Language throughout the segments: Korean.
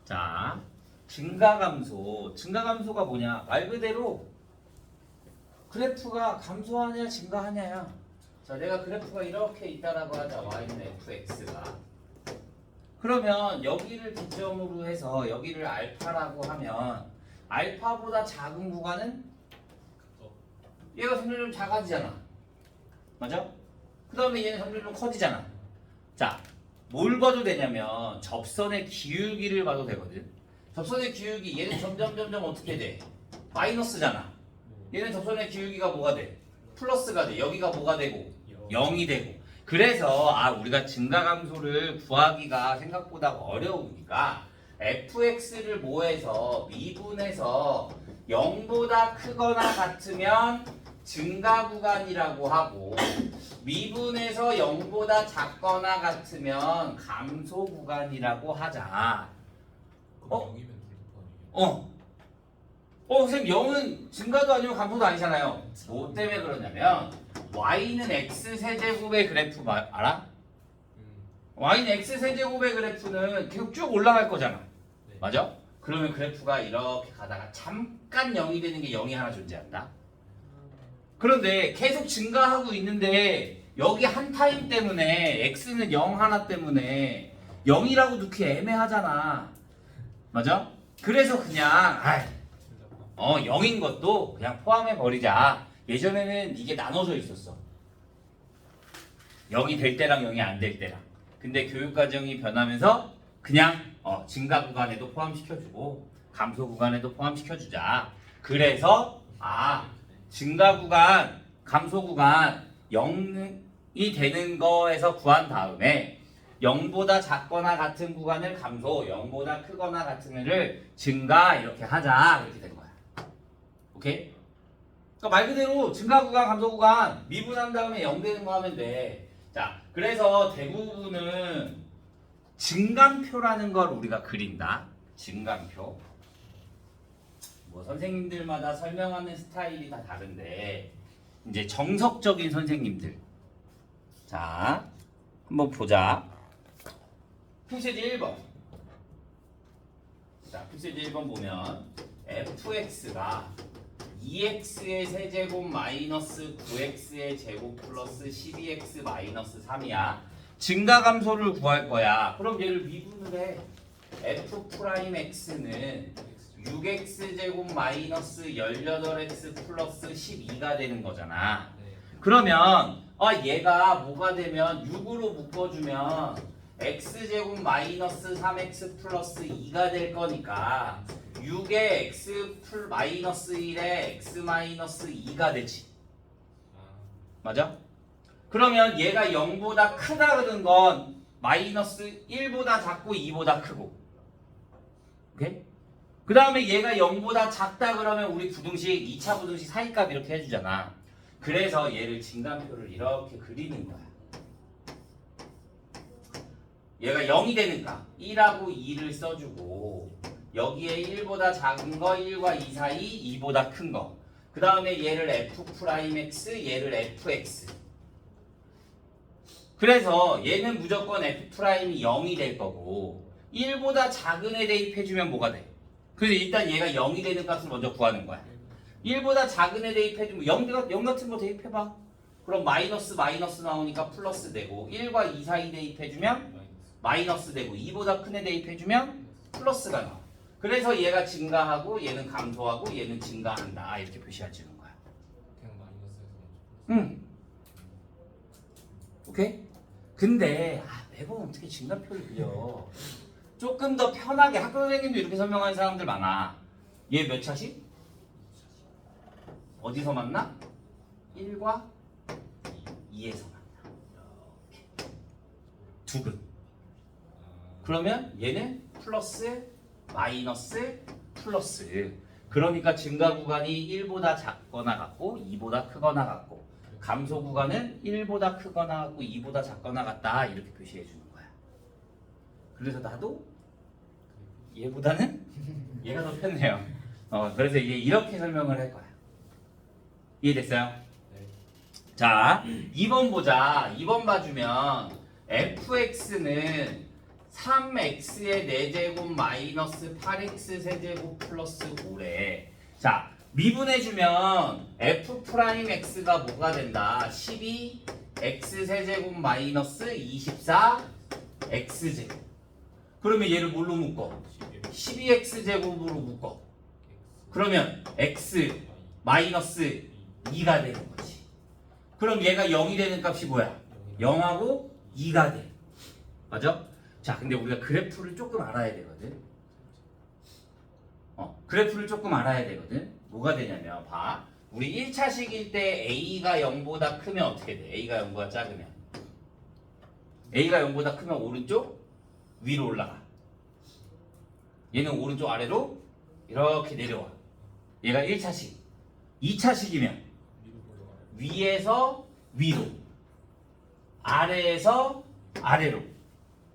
자, 증가감소. 증가감소가 뭐냐? 말 그대로 그래프가 감소하냐 증가하냐야. 자, 내가 그래프가 이렇게 있다라고 하자. y는 fx가. 그러면 여기를 기점으로 해서 여기를 알파라고 하면 알파보다 작은 구간은 얘가 성질이 좀 작아지잖아. 맞아? 그 다음에 얘는 성질이 좀 커지잖아. 자, 뭘 봐도 되냐면 접선의 기울기를 봐도 되거든. 접선의 기울기 얘는 점점 어떻게 돼? 마이너스잖아. 얘는 접선의 기울기가 뭐가 돼? 플러스가 돼. 여기가 뭐가 되고? 0이 되고. 그래서 우리가 증가감소를 구하기가 생각보다 어려우니까 fx를 뭐해서 미분해서 0보다 크거나 같으면 증가 구간이라고 하고 미분해서 0보다 작거나 같으면 감소 구간이라고 하자. 선생님 0은 증가도 아니고 감소도 아니잖아요. 뭐 때문에 그러냐면 y는 x세제곱의 그래프 알아? y는 x세제곱의 그래프는 계속 쭉 올라갈 거잖아. 맞아? 그러면 그래프가 이렇게 가다가 잠깐 0이 되는 게 0이 하나 존재한다. 그런데 계속 증가하고 있는데 여기 한 타임 때문에 x는 0 하나 때문에 0이라고 넣기 애매하잖아. 맞아? 그래서 그냥 0인 것도 그냥 포함해 버리자. 예전에는 이게 나눠져 있었어. 0이 될 때랑 0이 안 될 때랑. 근데 교육과정이 변하면서 그냥 증가 구간에도 포함시켜주고 감소 구간에도 포함시켜주자. 그래서 증가 구간, 감소 구간 0이 되는 거에서 구한 다음에 0보다 작거나 같은 구간을 감소, 0보다 크거나 같은 애를 증가 이렇게 하자. 이렇게 된 거야. 오케이? 그러니까 말 그대로 증가 구간, 감소 구간 미분한 다음에 0 되는 거 하면 돼. 자, 그래서 대부분은 증감표라는 걸 우리가 그린다. 증감표. 뭐 선생님들마다 설명하는 스타일이 다 다른데 이제 정석적인 선생님들. 자, 한번 보자. 풀세제 1번. 자, 풀세제 1번 보면 fx가 2x의 세제곱 마이너스 9x의 제곱 플러스 12x 마이너스 3이야. 증가감소를 구할 거야. 그럼 얘를 미분을 해. f'x는 6x제곱 마이너스 18x 플러스 12가 되는 거잖아. 그러면 얘가 뭐가 되면 6으로 묶어주면 x제곱 마이너스 3x 플러스 2가 될 거니까 6의 x 마이너스 1에 x 마이너스 2가 되지. 맞아? 그러면 얘가 0보다 크다 그런 건 마이너스 1보다 작고 2보다 크고. 오케이? 그 다음에 얘가 0보다 작다 그러면 우리 부등식 2차 부등식 사이값 이렇게 해주잖아. 그래서 얘를 진단표를 이렇게 그리는 거야. 얘가 0이 되니까 1하고 2를 써주고 여기에 1보다 작은 거 1과 2 사이 2보다 큰 거. 그 다음에 얘를 f'x 얘를 fx. 그래서 얘는 무조건 f'이 0이 될 거고 1보다 작은 애 대입해주면 뭐가 돼? 그래서 일단 얘가 0이 되는 값을 먼저 구하는 거야. 1보다 작은 애 대입해주면 0 같은 거 대입해봐. 그럼 마이너스 나오니까 플러스 되고 1과 2 사이 대입해주면 마이너스 되고 2보다 큰 애 대입해주면 플러스가 나와. 그래서 얘가 증가하고 얘는 감소하고 얘는 증가한다. 이렇게 표시해주는 거야. 그냥 마이너스에서 응. 오케이? 근데 매번 어떻게 증가표를 그려? 조금 더 편하게 학교 선생님도 이렇게 설명하는 사람들 많아. 얘 몇 차씩? 어디서 만나? 1과 2에서 만나. 이렇게. 두 근. 그러면 얘는 플러스, 마이너스, 플러스. 그러니까 증가 구간이 1보다 작거나 같고 2보다 크거나 같고 감소 구간은 1보다 크거나 같고 2보다 작거나 같다. 이렇게 표시해 주는 거야. 그래서 나도 얘보다는 얘가 더 편해요. 그래서 얘 이렇게 설명을 할 거야. 이해됐어요? 네. 자, 2번 보자. 2번 봐주면 fx는 3x의 4제곱 마이너스 8x 세제곱 플러스 5래. 자, 미분해주면 f 프라임 x가 뭐가 된다? 12 x 세제곱 마이너스 24 x제곱. 그러면 얘를 뭘로 묶어? 12x 제곱으로 묶어. 그러면 x 마이너스 2가 되는 거지. 그럼 얘가 0이 되는 값이 뭐야? 0하고 2가 돼. 맞아? 자, 근데 우리가 그래프를 조금 알아야 되거든. 그래프를 조금 알아야 되거든. 뭐가 되냐면 봐. 우리 1차식일 때 a가 0보다 크면 어떻게 돼? a가 0보다 작으면 a가 0보다 크면 오른쪽 위로 올라가. 얘는 오른쪽 아래로 이렇게 내려와. 얘가 1차식. 2차식이면 위에서 위로, 아래에서 아래로.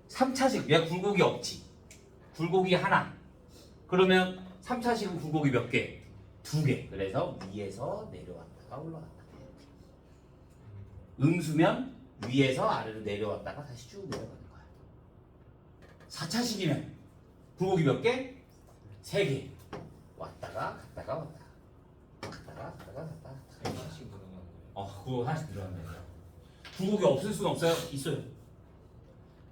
3차식, 얘 굴곡이 없지. 굴곡이 하나. 그러면 3차식은 굴곡이 몇 개? 2개. 그래서 위에서 내려왔다가 올라갔다가. 음수면 위에서 아래로 내려왔다가 다시 쭉 내려가는 거야. 4차식이면 굴곡이 몇 개? 3개. 왔다가 갔다가 왔다가. 갔다가 갔다가 갔다가. 하나씩 늘어나는 거예요. 그거 하나씩 늘어나는 거야. 굴곡이 없을 수는 없어요? 있어요.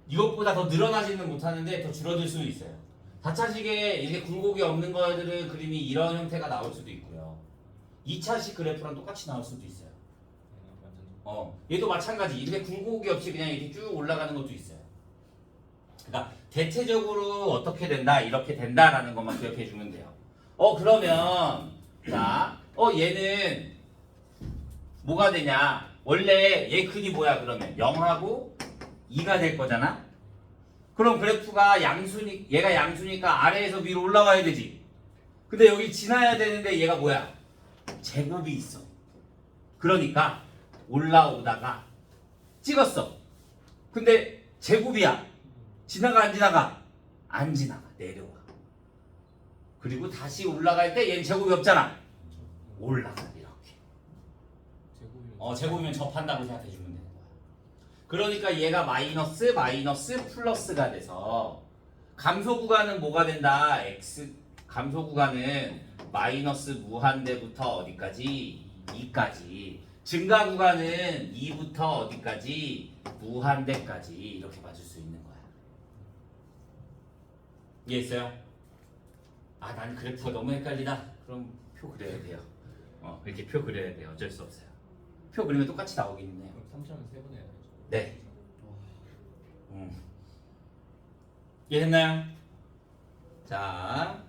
이것보다 더 늘어나지는 못하는데 더 줄어들 수는 있어요. 4차식에 이렇게 굴곡이 없는 거들은 그림이 이런 형태가 나올 수도 있고요. 2차식 그래프랑 똑같이 나올 수도 있어요. 얘도 마찬가지. 이렇게 굴곡이 없이 그냥 이렇게 쭉 올라가는 것도 있어요. 그러니까 대체적으로 어떻게 된다, 이렇게 된다라는 것만 기억해 주면 돼요. 그러면 자, 얘는 뭐가 되냐? 원래 얘 근이 뭐야? 그러면 0하고 2가 될 거잖아. 그럼 그래프가 양수니, 얘가 양수니까 아래에서 위로 올라와야 되지. 근데 여기 지나야 되는데 얘가 뭐야? 제곱이 있어. 그러니까 올라오다가 찍었어. 근데 제곱이야. 지나가 안 지나가? 안 지나가. 내려와. 그리고 다시 올라갈 때 얘는 제곱이 없잖아. 올라가. 이렇게. 제곱이면 접한다고 생각해 주면 되는 거야. 그러니까 얘가 마이너스 플러스가 돼서 감소 구간은 뭐가 된다? 감소 구간은 마이너스 무한대부터 어디까지? 2까지. 증가 구간은 2부터 어디까지? 무한대까지. 이렇게 맞을 수 있는 거야. 이해했어요? 난 그래프가 너무 헷갈리다. 그럼 표 그려야 돼요. 이렇게 표 그려야 돼요. 어쩔 수 없어요. 표 그리면 똑같이 나오기는 해요. 그럼 3점은 3번 해야 되죠. 네. 이해했나요? 자,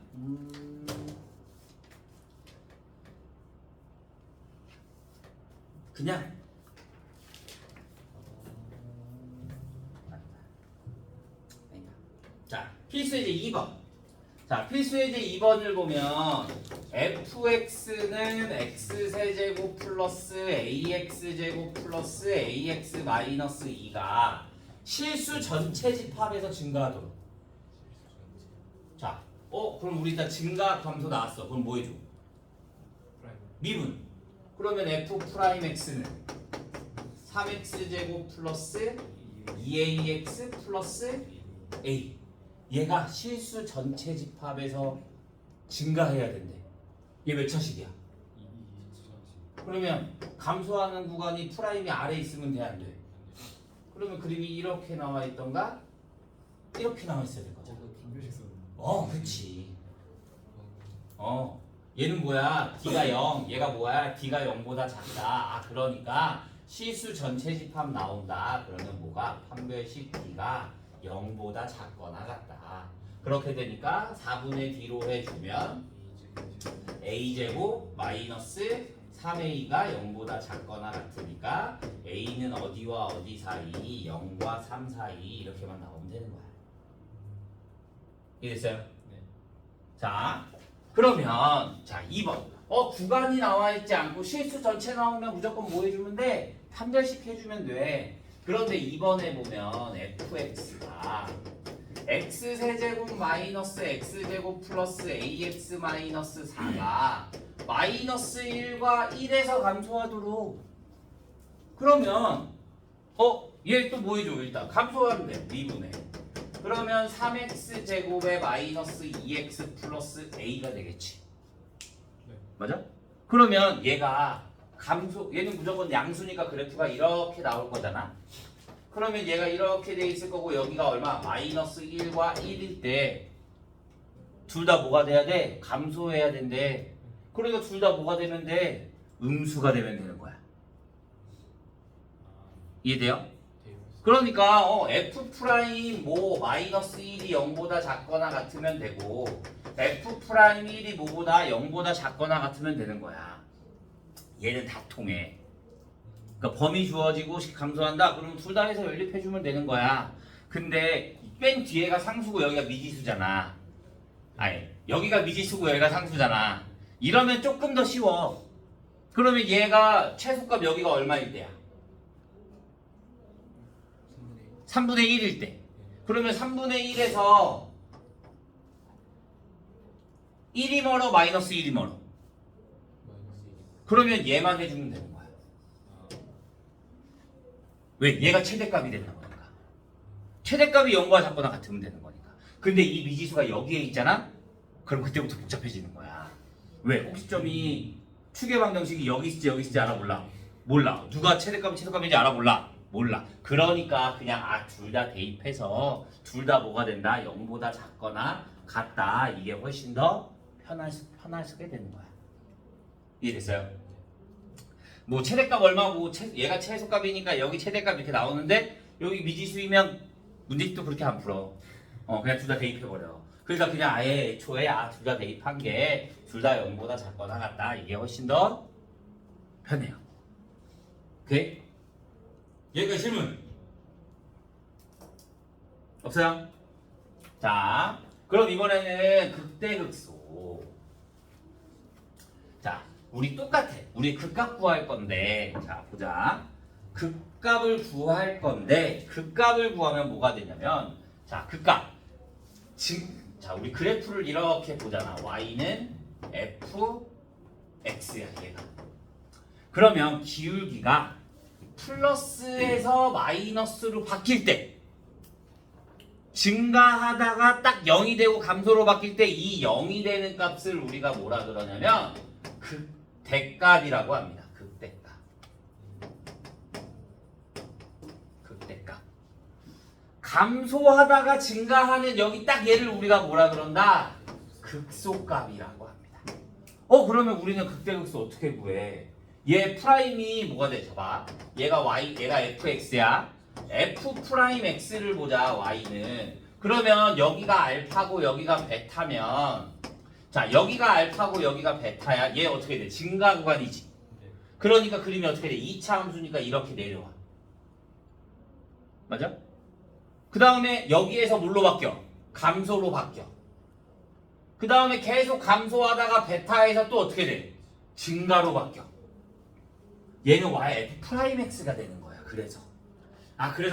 그냥 자, 필수 예제 2번. 자, 필수 예제 2번을 보면 fx는 x세제곱 플러스 ax제곱 플러스 ax 마이너스 2가 실수 전체 집합에서 증가하도록. 자, 그럼 우리 일단 증가 감소 나왔어. 그럼 뭐 해줘? 미분. 그러면 f 프라임 x는 3x제곱 플러스 2ax 플러스 a. 얘가 실수 전체 집합에서 증가해야 된대. 얘 몇 차식이야? 그러면 감소하는 구간이 프라임이 아래에 있으면 돼, 안 돼? 그러면 그림이 이렇게 나와 있던가 이렇게 나와 있어야 될 거잖아. 그렇지. 얘는 뭐야? D가 0. 얘가 뭐야? D가 0보다 작다. 그러니까 실수 전체 집합 나온다. 그러면 뭐가? 판별식 D가 0보다 작거나 같다. 그렇게 되니까 4분의 D로 해주면 A제곱 마이너스 3A가 0보다 작거나 같으니까 A는 어디와 어디 사이? 0과 3 사이. 이렇게만 나오면 되는 거야. 이해됐어요? 네. 자, 그러면 자 2번. 구간이 나와 있지 않고 실수 전체 나오면 무조건 뭐 해주면 돼? 판별식 해주면 돼. 그런데 2번에 보면 fx가 x세제곱 마이너스 x제곱 플러스 ax 마이너스 4가 마이너스 1과 1에서 감소하도록. 그러면 얘 또 뭐 해줘? 일단 감소하는데 미분해. 그러면 3x 제곱에 마이너스 2x 플러스 a가 되겠지. 네. 맞아? 그러면 얘가 얘는 무조건 양수니까 그래프가 이렇게 나올 거잖아. 그러면 얘가 이렇게 돼 있을 거고 여기가 얼마? 마이너스 1과 1일 때 둘 다 뭐가 돼야 돼? 감소해야 된대. 그러니까 둘 다 뭐가 되면 돼? 음수가 되면 되는 거야. 이해돼요? 그러니까 f 프라임 뭐 마이너스 1이 0보다 작거나 같으면 되고 f 프라임 1이 뭐보다 0보다 작거나 같으면 되는 거야. 얘는 다 통해. 그러니까 범위 주어지고 감소한다. 그러면 둘 다 해서 연립해주면 되는 거야. 근데 맨 뒤에가 상수고 여기가 미지수잖아. 아니 여기가 미지수고 여기가 상수잖아. 이러면 조금 더 쉬워. 그러면 얘가 최소값 여기가 얼마일 때야? 3분의 1일 때. 그러면 3분의 1에서 1이 멀어 마이너스 1이 멀어. 그러면 얘만 해주면 되는 거야. 왜? 얘가 최대값이 된다 보니까. 최대값이 0과 작거나 같으면 되는 거니까. 근데 이 미지수가 여기에 있잖아? 그럼 그때부터 복잡해지는 거야. 왜? 혹시점이 추계 방정식이 여기 있을지 알아 몰라? 몰라. 누가 최대값이 최소값인지 알아 몰라? 몰라. 그러니까 그냥 둘 다 대입해서 둘 다 뭐가 된다? 0보다 작거나 같다. 이게 훨씬 더 편하게 되는 거야. 이해됐어요? 뭐 최대값 얼마고 얘가 최소값이니까 여기 최대값 이렇게 나오는데 여기 미지수이면 문제집도 그렇게 안 풀어. 그냥 둘 다 대입해버려. 그러니까 그냥 아예 애초에 둘 다 대입한 게 둘 다 0보다 작거나 같다. 이게 훨씬 더 편해요. 오케이? 여기까지 질문 없어요? 자, 그럼 이번에는 극대극소. 자, 우리 똑같아. 우리 극값 구할 건데, 자 보자. 극값을 구할 건데, 극값을 구하면 뭐가 되냐면, 자 극값. 자 우리 그래프를 이렇게 보잖아. y는 fx야 얘가. 그러면 기울기가 플러스에서 마이너스로 바뀔 때 증가하다가 딱 0이 되고 감소로 바뀔 때 이 0이 되는 값을 우리가 뭐라 그러냐면 극대값이라고 합니다. 극대값. 감소하다가 증가하는 여기 딱 얘를 우리가 뭐라 그런다? 극소값이라고 합니다. 그러면 우리는 극대극소 어떻게 구해? 얘 프라임이 뭐가 돼? 봐봐. 얘가 fx야. f 프라임 x를 보자. y는. 그러면 여기가 알파고 여기가 베타면 자 여기가 알파고 여기가 베타야. 얘 어떻게 돼? 증가 구간이지. 그러니까 그림이 어떻게 돼? 2차 함수니까 이렇게 내려와. 맞아? 그 다음에 여기에서 뭘로 바뀌어? 감소로 바뀌어. 그 다음에 계속 감소하다가 베타에서 또 어떻게 돼? 증가로 바뀌어. 얘는 f 프라임 x가 되는 거야. 그래서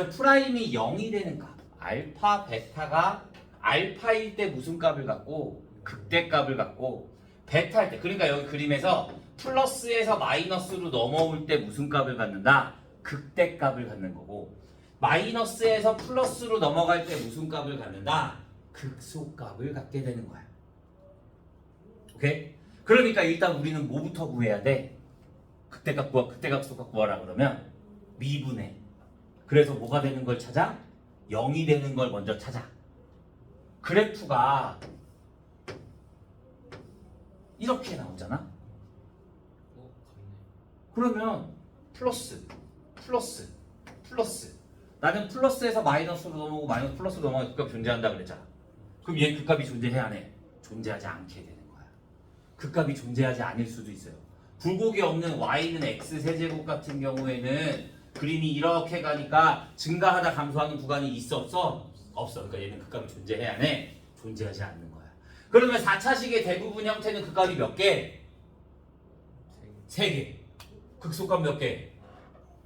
프라임이 0이 되는 값. 알파 베타가 알파일 때 무슨 값을 갖고 극대값을 갖고 베타일 때 그러니까 여기 그림에서 플러스에서 마이너스로 넘어올 때 무슨 값을 갖는다? 극대값을 갖는 거고 마이너스에서 플러스로 넘어갈 때 무슨 값을 갖는다? 극소값을 갖게 되는 거야. 오케이? 그러니까 일단 우리는 뭐부터 구해야 돼? 극대값 구하, 극대값 구하라 그러면 미분해. 그래서 뭐가 되는 걸 찾아? 0이 되는 걸 먼저 찾아. 그래프가 이렇게 나오잖아. 그러면 플러스. 나는 플러스에서 마이너스로 넘어오고 마이너스 플러스로 넘어가면 극값이 존재한다 그랬잖아. 그럼 얘 극값이 존재해야 안 해? 존재하지 않게 되는 거야. 극값이 존재하지 않을 수도 있어요. 굴곡이 없는 y는 x 세제곱 같은 경우에는 그림이 이렇게 가니까 증가하다 감소하는 구간이 있어 없어? 없어. 그러니까 얘는 극값이 존재해야 해? 존재하지 않는 거야. 그러면 4차식의 대부분 형태는 극값이 몇 개? 3개. 극소값 몇 개?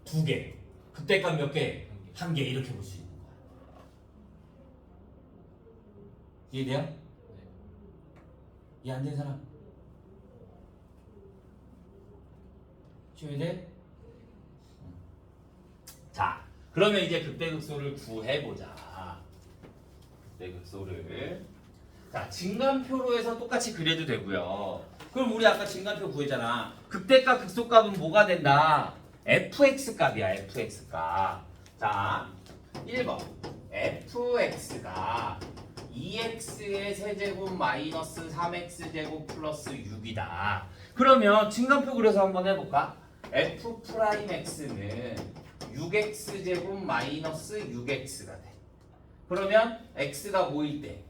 2개. 극대값 몇 개? 1개. 이렇게 볼 수 있는 거야. 이해돼요? 이해 안 된 사람? 이해돼? 자, 그러면 이제 극대극소를 구해보자. 극소를. 자, 증간표로 해서 똑같이 그려도 되고요. 그럼 우리 아까 증간표 구했잖아. 극대값 극소값은 뭐가 된다? fx 값이야, fx 값. 자, 1번. fx가 2x의 세제곱 마이너스 3x제곱 플러스 6이다. 그러면 증간표 그려서 한번 해볼까? f 프라임 x는 6x제곱 마이너스 6x가 돼. 그러면 x가 뭐일 때?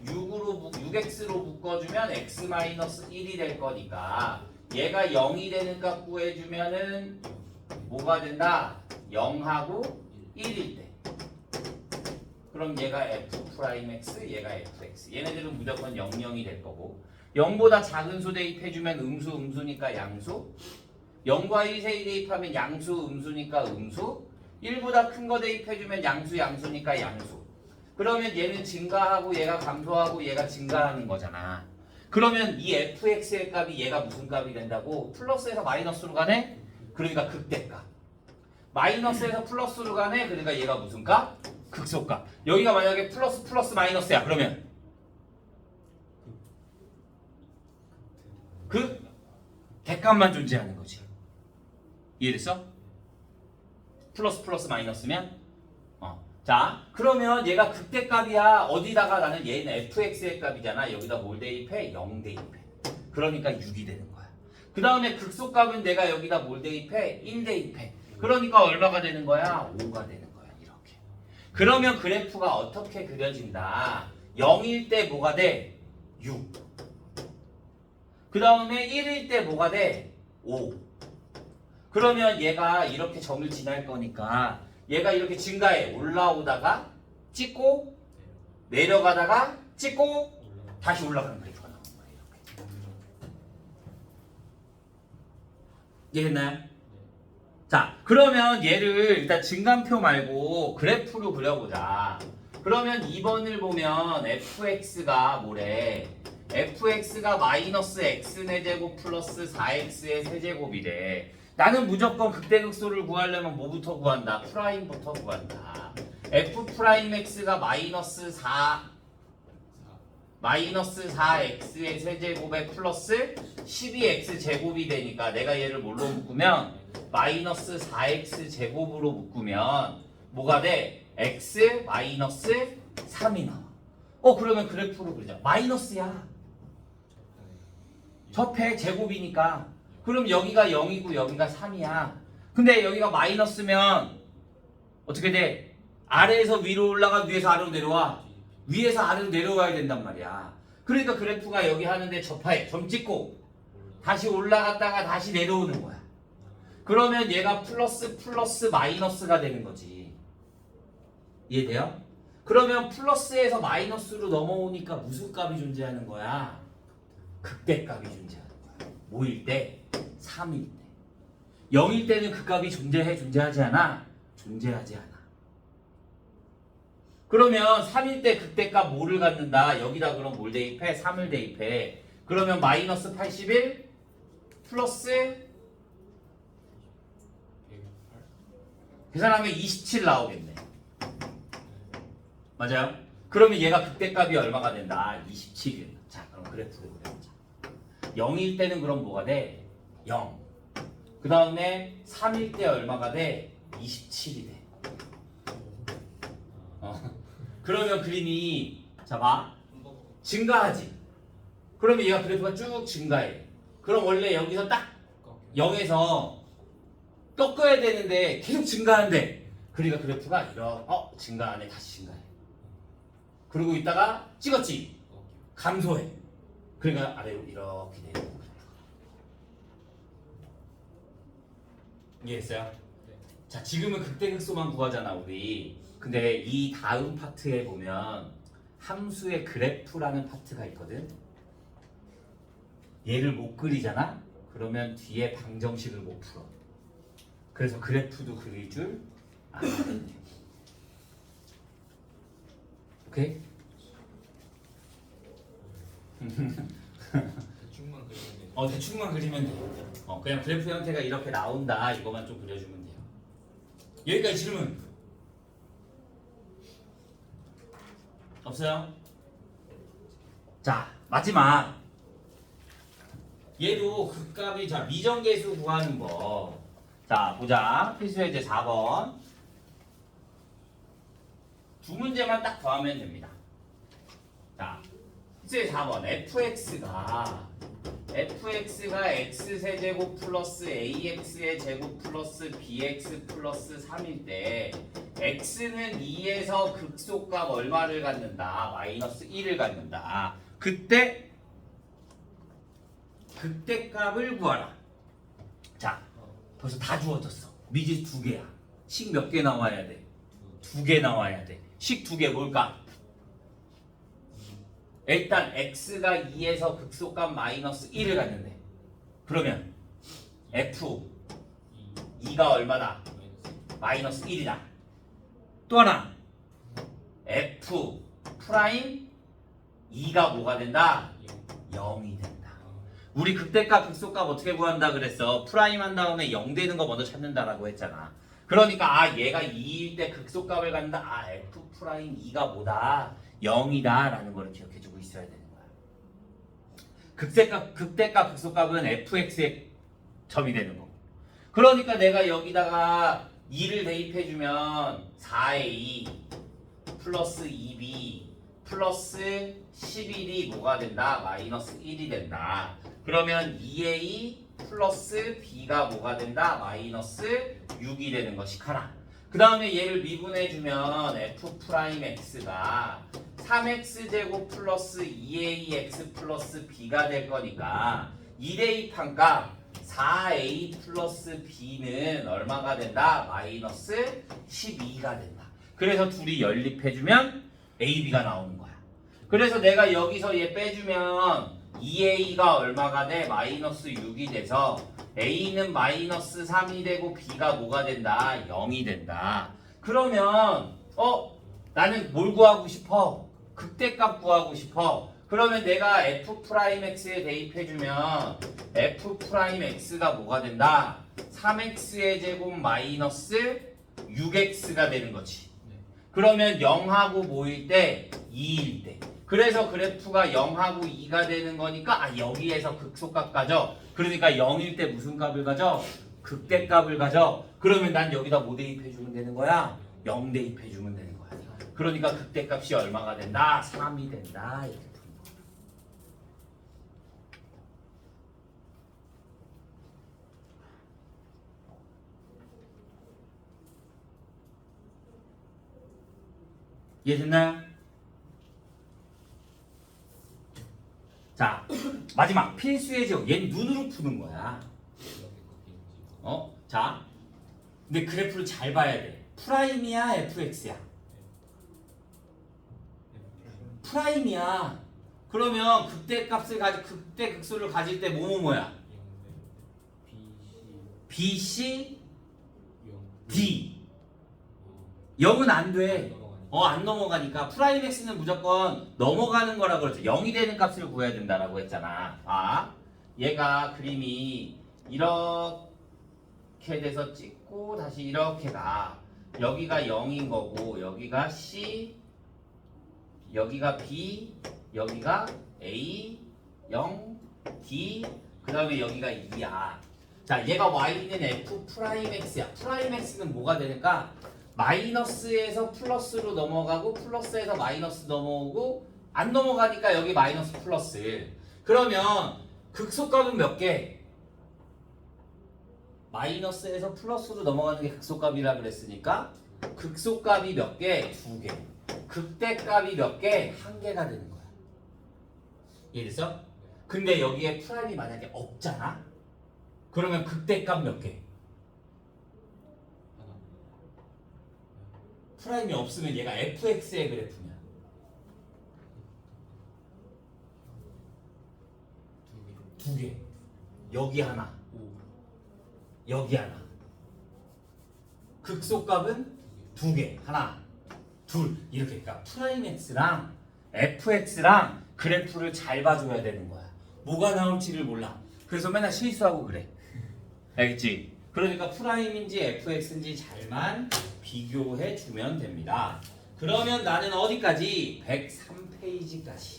6x로 묶어주면 x 마이너스 1이 될 거니까 얘가 0이 되는 값 구해주면은 뭐가 된다? 0하고 1일 때. 그럼 얘가 f 프라임 x, 얘가 fx. 얘네들은 무조건 0, 0이 될 거고 0보다 작은 수 대입해주면 음수, 음수니까 양수. 0과 1 사이 대입하면 양수, 음수니까 음수. 1보다 큰 거 대입해주면 양수, 양수니까 양수. 그러면 얘는 증가하고 얘가 감소하고 얘가 증가하는 거잖아. 그러면 이 fx의 값이 얘가 무슨 값이 된다고? 플러스에서 마이너스로 가네? 그러니까 극대값. 마이너스에서 플러스로 가네? 그러니까 얘가 무슨 값? 극소값. 여기가 만약에 플러스 플러스 마이너스야. 그러면 그 대값만 존재하는 거지. 이해됐어? 플러스 플러스 마이너스면 자, 그러면 얘가 극대값이야. 어디다가 나는 얘는 fx의 값이잖아. 여기다 뭘 대입해? 0 대입해. 그러니까 6이 되는 거야. 그 다음에 극소값은 내가 여기다 뭘 대입해? 1 대입해. 그러니까 얼마가 되는 거야? 5가 되는 거야. 이렇게. 그러면 그래프가 어떻게 그려진다? 0일 때 뭐가 돼? 6. 그 다음에 1일 때 뭐가 돼? 5. 그러면 얘가 이렇게 점을 지날 거니까 얘가 이렇게 증가해. 올라오다가 찍고 내려가다가 찍고 다시 올라가는 그래프가 나오는 거예요. 이렇게. 이해됐나요? 자, 그러면 얘를 일단 증간표 말고 그래프로 그려보자. 그러면 2번을 보면 fx가 뭐래? fx가 마이너스 x의 제곱 플러스 4x의 세제곱이래. 나는 무조건 극대극소를 구하려면 뭐부터 구한다? 프라임부터 구한다. f 프라임 x가 마이너스 4x의 세제곱에 플러스 12x 제곱이 되니까 내가 얘를 뭘로 묶으면 마이너스 4x 제곱으로 묶으면 뭐가 돼? x 마이너스 3이 나와. 그러면 그래프로 그리자. 마이너스야. 접해 제곱이니까. 그럼 여기가 0이고 여기가 3이야. 근데 여기가 마이너스면 어떻게 돼? 아래에서 위로 올라가 위에서 아래로 내려와. 위에서 아래로 내려와야 된단 말이야. 그러니까 그래프가 여기 하는데 접하에 점 찍고 다시 올라갔다가 다시 내려오는 거야. 그러면 얘가 플러스 플러스 마이너스가 되는 거지. 이해돼요? 그러면 플러스에서 마이너스로 넘어오니까 무슨 값이 존재하는 거야? 극대값이 존재하는 거야. 뭐일 때? 3일 때. 0일 때는 그 값이 존재하지 않아? 존재하지 않아. 그러면 3일 때 극대값 뭐를 갖는다? 여기다 그럼 뭘 대입해? 3을 대입해. 그러면 마이너스 81 플러스 계산하면 27 나오겠네. 맞아요? 그러면 얘가 극대값이 얼마가 된다? 27일. 자, 그럼 그래프로 그려보자. 0일 때는 그럼 뭐가 돼? 0. 그 다음에 3일 때 얼마가 돼? 27이 돼. 그러면 그림이 자 봐. 증가하지. 그러면 얘가 그래프가 쭉 증가해. 그럼 원래 여기서 딱 0에서 꺾어야 되는데 계속 증가한대. 그러니까 그래프가 이렇게 증가하네. 다시 증가해. 그러고 있다가 찍었지. 감소해. 그러니까 아래로 이렇게 되는 거야. 이해했어요? 네. 자, 지금은 극대극소만 구하잖아 우리. 근데 이 다음 파트에 보면 함수의 그래프라는 파트가 있거든. 얘를 못 그리잖아? 그러면 뒤에 방정식을 못 풀어. 그래서 그래프도 그릴 줄 알아야 돼. 오케이? 대충만 그리면 돼요. 대충만 그리면 돼. 그냥 그래프 형태가 이렇게 나온다. 이거만 좀 그려주면 돼요. 여기까지 질문. 없어요? 자, 마지막. 얘도 극값이 자 미정계수 구하는 거. 자, 보자. 필수예제 4번. 두 문제만 딱 더하면 됩니다. 자, 필수예제 4번. fx가 x세제곱 플러스 ax의 제곱 플러스 bx 플러스 3일 때 x는 2에서 극소값 얼마를 갖는다? 마이너스 1을 갖는다. 그때 극대값을 구하라. 자, 벌써 다 주어졌어. 미지 2개야. 식 몇 개 나와야 돼? 2개 나와야 돼. 식 2개 뭘까? 일단 x가 2에서 극소값 마이너스 1을 갖는데 그러면 f 2가 얼마다? 마이너스 1이다. 또 하나 f 프라임 2가 뭐가 된다? 0이 된다. 우리 극대값 극소값 어떻게 구한다 그랬어? 프라임 한 다음에 0 되는 거 먼저 찾는다라고 했잖아. 그러니까 아 얘가 2일 때 극소값을 갖는다. 아 f 프라임 2가 뭐다? 0이다 라는 거를 기억해주고 있어야 되는 거야. 극대값 극소값은 fx의 점이 되는 거고. 그러니까 내가 여기다가 2를 대입해주면 4a 플러스 2b 플러스 11이 뭐가 된다? 마이너스 1이 된다. 그러면 2a 플러스 b가 뭐가 된다? 마이너스 6이 되는 것이 하나. 그 다음에 얘를 미분해주면 f 프라임 x가 3x제곱 플러스 2ax 플러스 b가 될 거니까 2대입한 값 4a 플러스 b는 얼마가 된다? 마이너스 12가 된다. 그래서 둘이 연립해주면 ab가 나오는 거야. 그래서 내가 여기서 얘 빼주면 2a가 얼마가 돼? 마이너스 6이 돼서 a는 마이너스 3이 되고 b가 뭐가 된다? 0이 된다. 그러면 나는 뭘 구하고 싶어? 극대값 구하고 싶어. 그러면 내가 f 프라임 x에 대입해주면 f 프라임 x가 뭐가 된다? 3x의 제곱 마이너스 6x가 되는 거지. 그러면 0하고 모일 때 2일 때. 그래서 그래프가 0하고 2가 되는 거니까 아 여기에서 극소값 가져. 그러니까 0일 때 무슨 값을 가져? 극대값을 가져. 그러면 난 여기다 뭐 대입해주면 되는 거야? 0 대입해주면 되는 거야. 그러니까 극대값이 얼마가 된다? 3이 된다. 이렇게 푸는 거야. 이해됐나요? 자, 마지막 필수의 제곱. 얘는 눈으로 푸는 거야. 자, 근데 그래프를 잘 봐야 돼. 프라임이야, fx야? 프라임이야. 그러면 극대값을 극대 극소를 가질 때 뭐야? BC D 0은 안 돼. 안 넘어가니까 프라임 x는 무조건 넘어가는 거라고 그랬죠. 0이 되는 값을 구해야 된다라고 했잖아. 아, 얘가 그림이 이렇게 돼서 찍고 다시 이렇게 가. 여기가 0인 거고 여기가 C, 여기가 B, 여기가 A, 0, D, 그 다음에 여기가 2야. 자, 얘가 Y는 F 프라임 X야. 프라임 X는 뭐가 되니까 마이너스에서 플러스로 넘어가고 플러스에서 마이너스 넘어오고 안 넘어가니까 여기 마이너스 플러스. 그러면 극소값은 몇 개? 마이너스에서 플러스로 넘어가는 게 극소값이라 그랬으니까 극소값이 몇 개? 2개. 극대값이 몇 개? 1개가 되는 거야. 이해됐어? 근데 여기에 프라임이 만약에 없잖아? 그러면 극대값 몇 개? 프라임이 없으면 얘가 fx의 그래프냐? 두 개. 여기 하나. 여기 하나. 극소값은 2개. 하나, 둘. 이렇게. 그러니까 프라임 x랑 fx랑 그래프를 잘 봐줘야 되는 거야. 뭐가 나올지를 몰라. 그래서 맨날 실수하고 그래. 알겠지? 그러니까 프라임인지 fx인지 잘만 비교해 주면 됩니다. 그러면 나는 어디까지? 103페이지까지.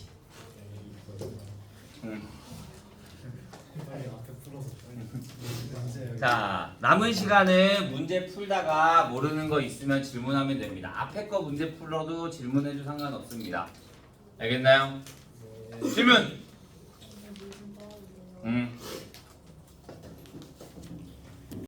빨리 앞에 풀어서 문제. 자, 남은 시간은 문제 풀다가 모르는 거 있으면 질문하면 됩니다. 앞에 거 문제 풀어도 질문해도 상관없습니다. 알겠나요? 질문!